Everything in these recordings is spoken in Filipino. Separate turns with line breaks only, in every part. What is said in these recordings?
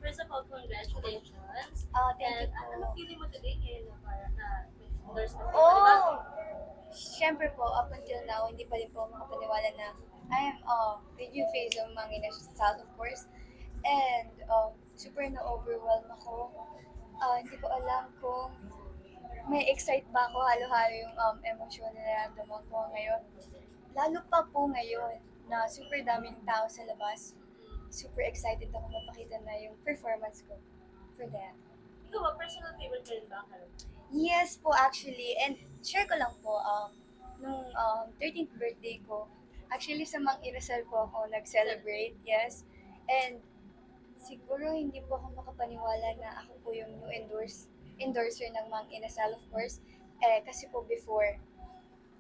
first of all, congratulations.
Thank you
And ano
po.
feeling mo today ngayon na para na may endorsement ka ba, diba?
Oh! Siyempre po, up until now, hindi pa rin po ako makapaniwala na I am with you, Face of Mangina South, of course. And super na-overwhelm ako. Hindi ko alam kung may excite ba ako, halo-halo yung emosyon na nararamdaman ko ngayon. Lalo pa po ngayon na super daming tao sa labas. Super excited ako mapakita na yung performance ko for them.
Ikaw ba, personal favorite ka rin ba, Carol?
Yes po actually, and share ko lang po, nung 13th birthday ko, actually sa Mang Inasal po ako nag-celebrate, yes. And siguro hindi po ako makapaniwala na ako po yung new endorser ng Mang Inasal, of course. Kasi po before,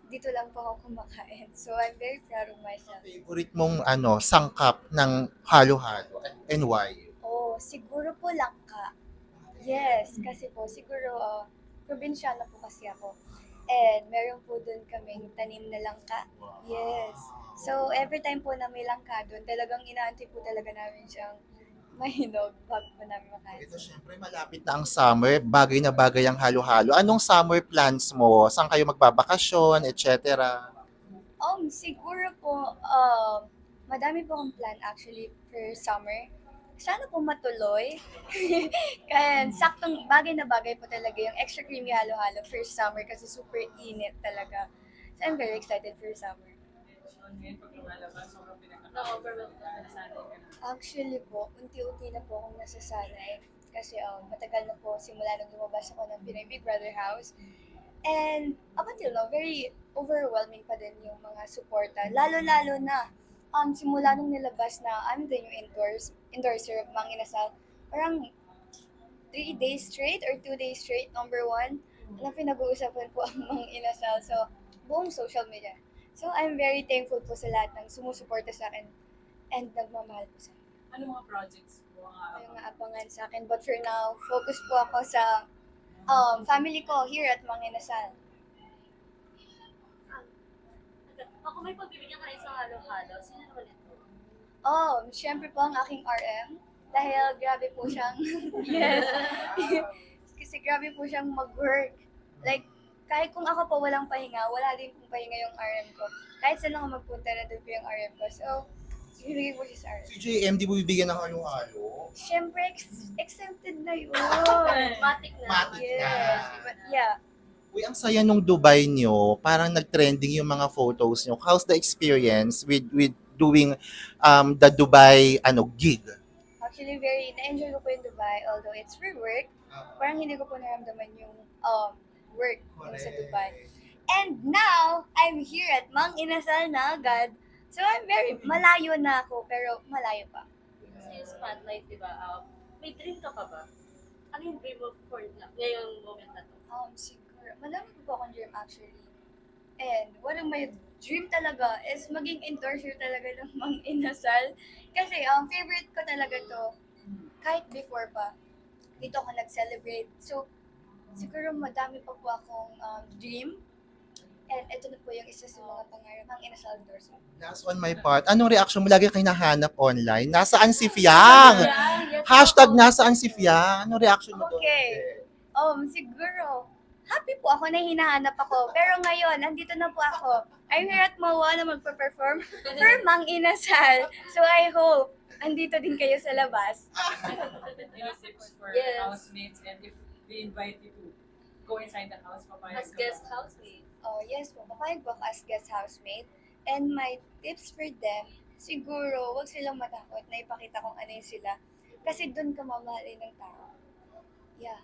dito lang po ako kumakain. So I'm very proud of myself.
Favorite mong sangkap ng halo-halo and why?
Oh, siguro po langka. Yes, kasi po siguro probinsyana po kasi ako. And meron po doon kaming tanim na langka. Yes. So every time po na may langka doon, talagang inaantay po talaga namin siyang mahinog bago po namin makain.
Ito syempre malapit na ang summer, bagay na bagay ang halo-halo. Anong summer plans mo? Saan kayo magbabakasyon, etc.?
Siguro po, madami po akong plan actually for summer. Sana po matuloy. Kaya saktong bagay na bagay po talaga yung extra creamy halo-halo for summer kasi super init talaga. So I'm very excited for summer.
Na-overwhelmed ka, nasanay ka na.
Actually po, unti-unti na po akong nasasanay. Kasi matagal na po simula nung lumabas ako ng Pinoy Big Brother House. And up until now, very overwhelming pa din yung mga suporta. Lalo-lalo na simula nung nilabas na I'm the new endorser of Mang Inasal. Parang 3 days straight or 2 days straight, number 1, na pinag-uusapan po ang Mang Inasal. So, buong social media. So, I'm very thankful po sa lahat ng sumusuporta sa akin and nagmamahal po sa akin.
Ano mga projects mo ang
Yung abangan sa akin. But for now, focus po ako sa family ko here at Mang Inasal.
Ako may pagbibigyan ka na isang halo-halo. Sino naman ito?
Syempre po ang aking RM. Dahil grabe po siyang, yes. Kasi grabe po siyang mag-work. Like, kahit kung ako po walang pahinga, wala din pong pahinga yung RM ko. Kahit saan ako magpunta na doon po yung RM ko. So, ibigay po siya sa RM.
Si JM, di mo bibigyan ng halo-halo?
Syempre, exempted na yun.
Matik na.
Matik na.
Yes. But yeah.
Uy, ang saya nung Dubai nyo. Parang nag-trending yung mga photos nyo. How's the experience with doing the Dubai gig?
Actually, na-enjoy ko po yung Dubai. Although it's for work, parang hindi ko po naramdaman yung work dun sa Dubai. And now, I'm here at Mang Inasal na agad. So, I'm very, malayo na ako, pero malayo pa.
Kasi yung spotlight, di ba? May dream ka pa ba? Ano yung dream mo for ngayong moment na to?
Siguro, madami po akong dream actually. And one of my dream talaga is maging endorser talaga ng Mang Inasal. Kasi favorite ko talaga to. Kahit before pa, dito ako nag-celebrate. So, siguro madami pa po akong dream. And ito na po yung isa sa mga pangarap ng Inasal endorser.
Last on my part, anong reaction mo? Lagi kayo nahanap online. Nasaan si Fiang? Hashtag nasaan si Fiang? Anong reaction mo doon?
Okay. Siguro, happy po ako na hinahanap ako. Pero ngayon, nandito na po ako. I'm here at MOA na magpa-perform for Mang Inasal. So I hope, andito din kayo sa labas.
any tips for
Yes.
housemates and if they invite you to go inside the house, papayag
As
ka ba?
guest housemate.
Yes po, papayag po ako as guest housemate. And my tips for them, siguro, wag silang matakot na ipakita kung ano yun sila. Kasi doon ka mamahalin ng tao. Yeah.